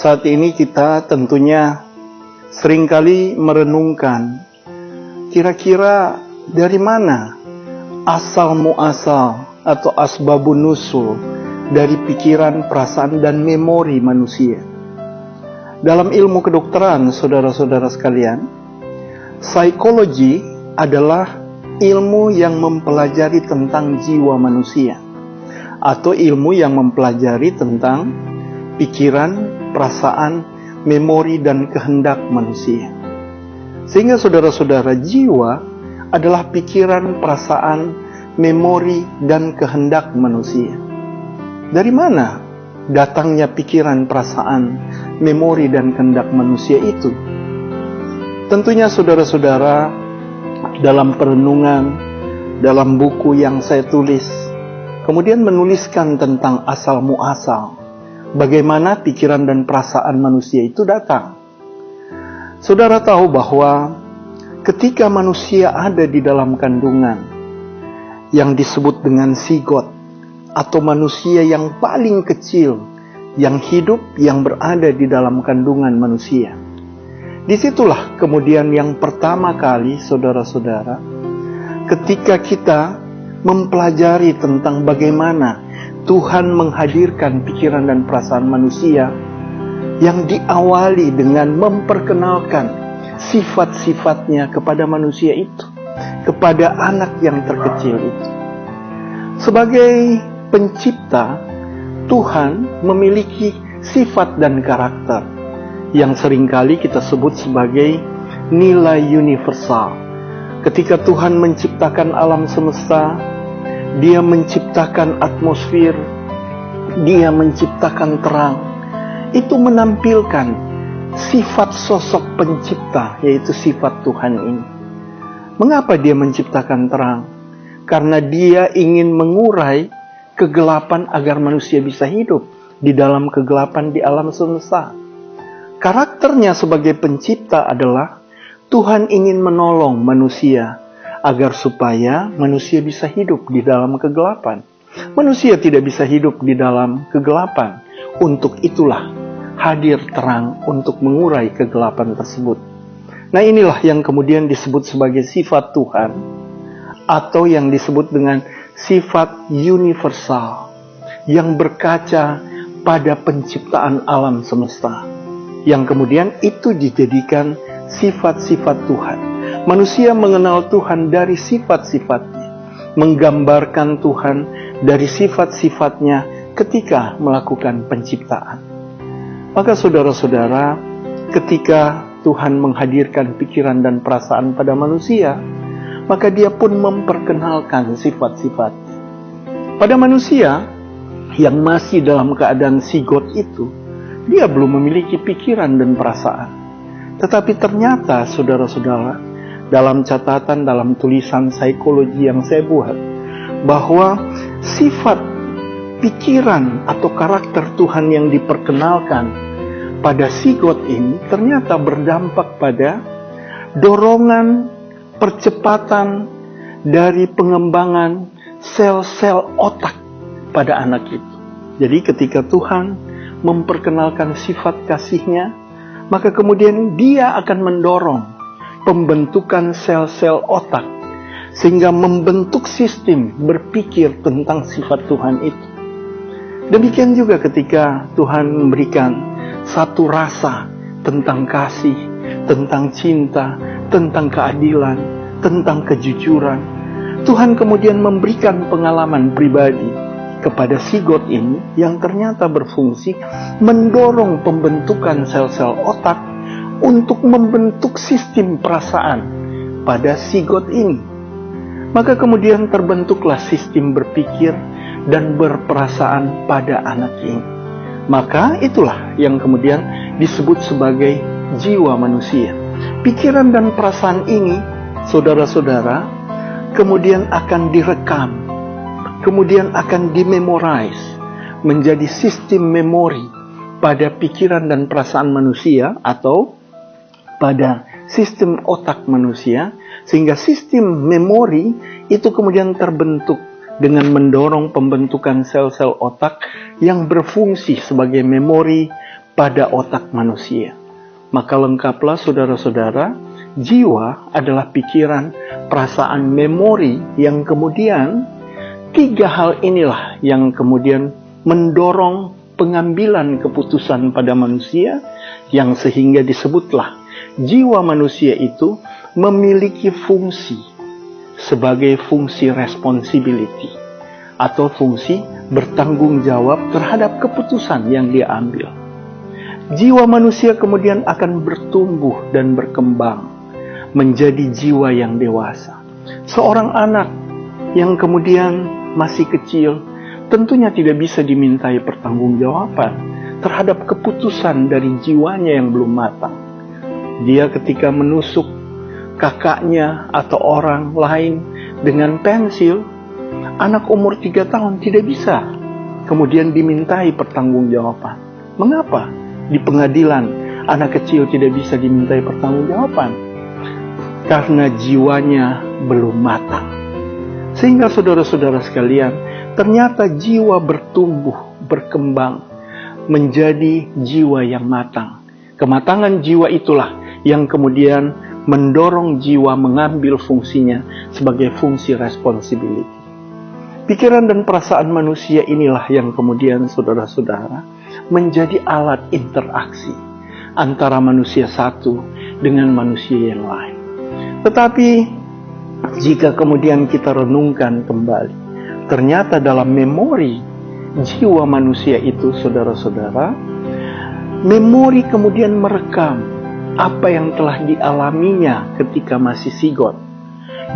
Saat ini kita tentunya seringkali merenungkan, kira-kira dari mana asal muasal atau asbabun nusul dari pikiran, perasaan, dan memori manusia. Dalam ilmu kedokteran, saudara-saudara sekalian, psikologi adalah ilmu yang mempelajari tentang jiwa manusia, atau ilmu yang mempelajari tentang pikiran, perasaan, memori, dan kehendak manusia. Sehingga saudara-saudara, jiwa adalah pikiran, perasaan, memori, dan kehendak manusia. Dari mana datangnya pikiran, perasaan, memori, dan kehendak manusia itu? Tentunya saudara-saudara, dalam perenungan, dalam buku yang saya tulis, kemudian menuliskan tentang asal muasal, bagaimana pikiran dan perasaan manusia itu datang. Saudara tahu bahwa ketika manusia ada di dalam kandungan, yang disebut dengan zigot, atau manusia yang paling kecil, yang hidup, yang berada di dalam kandungan manusia. Disitulah kemudian yang pertama kali, saudara-saudara, ketika kita mempelajari tentang bagaimana Tuhan menghadirkan pikiran dan perasaan manusia, yang diawali dengan memperkenalkan sifat-sifatnya kepada manusia itu, kepada anak yang terkecil itu. Sebagai pencipta, Tuhan memiliki sifat dan karakter yang seringkali kita sebut sebagai nilai universal. Ketika Tuhan menciptakan alam semesta, Dia menciptakan atmosfer, Dia menciptakan terang. Itu menampilkan sifat sosok pencipta, yaitu sifat Tuhan ini. Mengapa Dia menciptakan terang? Karena Dia ingin mengurai kegelapan agar manusia bisa hidup di dalam kegelapan di alam semesta. Karakternya sebagai pencipta adalah Tuhan ingin menolong manusia agar supaya manusia bisa hidup di dalam kegelapan. Manusia tidak bisa hidup di dalam kegelapan. Untuk itulah hadir terang untuk mengurai kegelapan tersebut. Nah, inilah yang kemudian disebut sebagai sifat Tuhan, atau yang disebut dengan sifat universal, yang berkaca pada penciptaan alam semesta, yang kemudian itu dijadikan sifat-sifat Tuhan. Manusia mengenal Tuhan dari sifat-sifatnya, menggambarkan Tuhan dari sifat-sifatnya ketika melakukan penciptaan. Maka saudara-saudara, ketika Tuhan menghadirkan pikiran dan perasaan pada manusia, maka Dia pun memperkenalkan sifat-sifatnya. Pada manusia yang masih dalam keadaan zigot itu, dia belum memiliki pikiran dan perasaan. Tetapi ternyata saudara-saudara, dalam catatan, dalam tulisan psikologi yang saya buat, bahwa sifat pikiran atau karakter Tuhan yang diperkenalkan pada zigot ini ternyata berdampak pada dorongan percepatan dari pengembangan sel-sel otak pada anak itu. Jadi ketika Tuhan memperkenalkan sifat kasih-Nya, maka kemudian Dia akan mendorong pembentukan sel-sel otak, sehingga membentuk sistem berpikir tentang sifat Tuhan itu. Demikian juga ketika Tuhan memberikan satu rasa tentang kasih, tentang cinta, tentang keadilan, tentang kejujuran, Tuhan kemudian memberikan pengalaman pribadi kepada zigot ini yang ternyata berfungsi mendorong pembentukan sel-sel otak untuk membentuk sistem perasaan pada zigot ini. Maka kemudian terbentuklah sistem berpikir dan berperasaan pada anak ini. Maka itulah yang kemudian disebut sebagai jiwa manusia. Pikiran dan perasaan ini, saudara-saudara, kemudian akan direkam, kemudian akan dimemorize menjadi sistem memori pada pikiran dan perasaan manusia atau pada sistem otak manusia, sehingga sistem memori itu kemudian terbentuk dengan mendorong pembentukan sel-sel otak yang berfungsi sebagai memori, pada otak manusia. Maka lengkaplah saudara-saudara, jiwa adalah pikiran, perasaan, memori yang kemudian tiga hal inilah yang kemudian mendorong pengambilan keputusan pada manusia, yang sehingga disebutlah jiwa manusia itu memiliki fungsi sebagai fungsi responsibility atau fungsi bertanggung jawab terhadap keputusan yang dia ambil. Jiwa manusia kemudian akan bertumbuh dan berkembang menjadi jiwa yang dewasa. Seorang anak yang kemudian masih kecil tentunya tidak bisa dimintai pertanggungjawaban terhadap keputusan dari jiwanya yang belum matang. Dia ketika menusuk kakaknya atau orang lain dengan pensil, anak umur 3 tahun tidak bisa kemudian dimintai pertanggungjawaban. Mengapa? Di pengadilan anak kecil tidak bisa dimintai pertanggungjawaban? Karena jiwanya belum matang. Sehingga saudara-saudara sekalian, ternyata jiwa bertumbuh, berkembang menjadi jiwa yang matang. Kematangan jiwa itulah yang kemudian mendorong jiwa mengambil fungsinya sebagai fungsi responsibility. Pikiran dan perasaan manusia inilah yang kemudian saudara-saudara menjadi alat interaksi antara manusia satu dengan manusia yang lain. Tetapi jika kemudian kita renungkan kembali, ternyata dalam memori jiwa manusia itu, saudara-saudara, memori kemudian merekam apa yang telah dialaminya ketika masih zigot.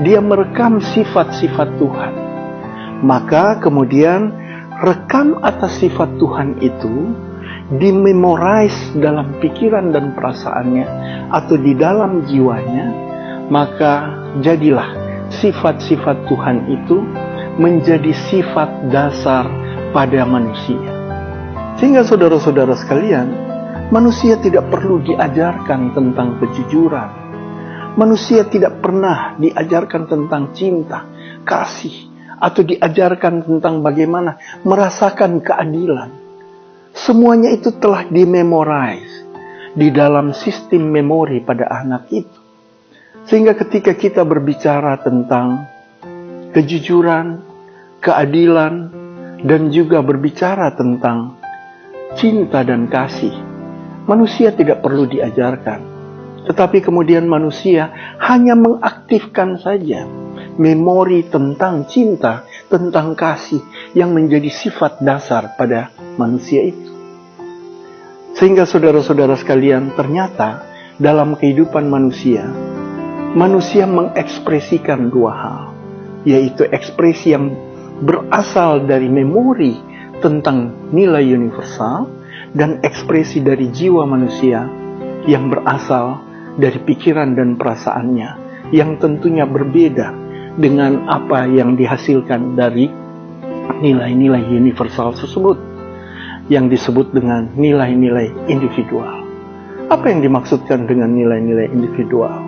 Dia merekam sifat-sifat Tuhan. Maka kemudian rekam atas sifat Tuhan itu dimemorize dalam pikiran dan perasaannya atau di dalam jiwanya, maka jadilah sifat-sifat Tuhan itu menjadi sifat dasar pada manusia. Sehingga saudara-saudara sekalian, manusia tidak perlu diajarkan tentang kejujuran. Manusia tidak pernah diajarkan tentang cinta, kasih, atau diajarkan tentang bagaimana merasakan keadilan. Semuanya itu telah dimemorize di dalam sistem memori pada anak itu. Sehingga ketika kita berbicara tentang kejujuran, keadilan, dan juga berbicara tentang cinta dan kasih, manusia tidak perlu diajarkan. Tetapi kemudian manusia hanya mengaktifkan saja memori tentang cinta, tentang kasih yang menjadi sifat dasar pada manusia itu. Sehingga saudara-saudara sekalian, ternyata dalam kehidupan manusia, manusia mengekspresikan dua hal, yaitu ekspresi yang berasal dari memori tentang nilai universal dan ekspresi dari jiwa manusia yang berasal dari pikiran dan perasaannya yang tentunya berbeda dengan apa yang dihasilkan dari nilai-nilai universal tersebut yang disebut dengan nilai-nilai individual. Apa yang dimaksudkan dengan nilai-nilai individual?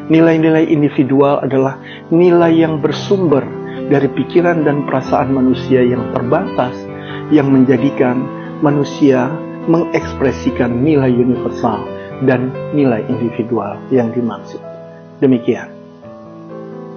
Nilai-nilai individual adalah nilai yang bersumber dari pikiran dan perasaan manusia yang terbatas, yang menjadikan manusia mengekspresikan nilai universal dan nilai individual yang dimaksud. Demikian.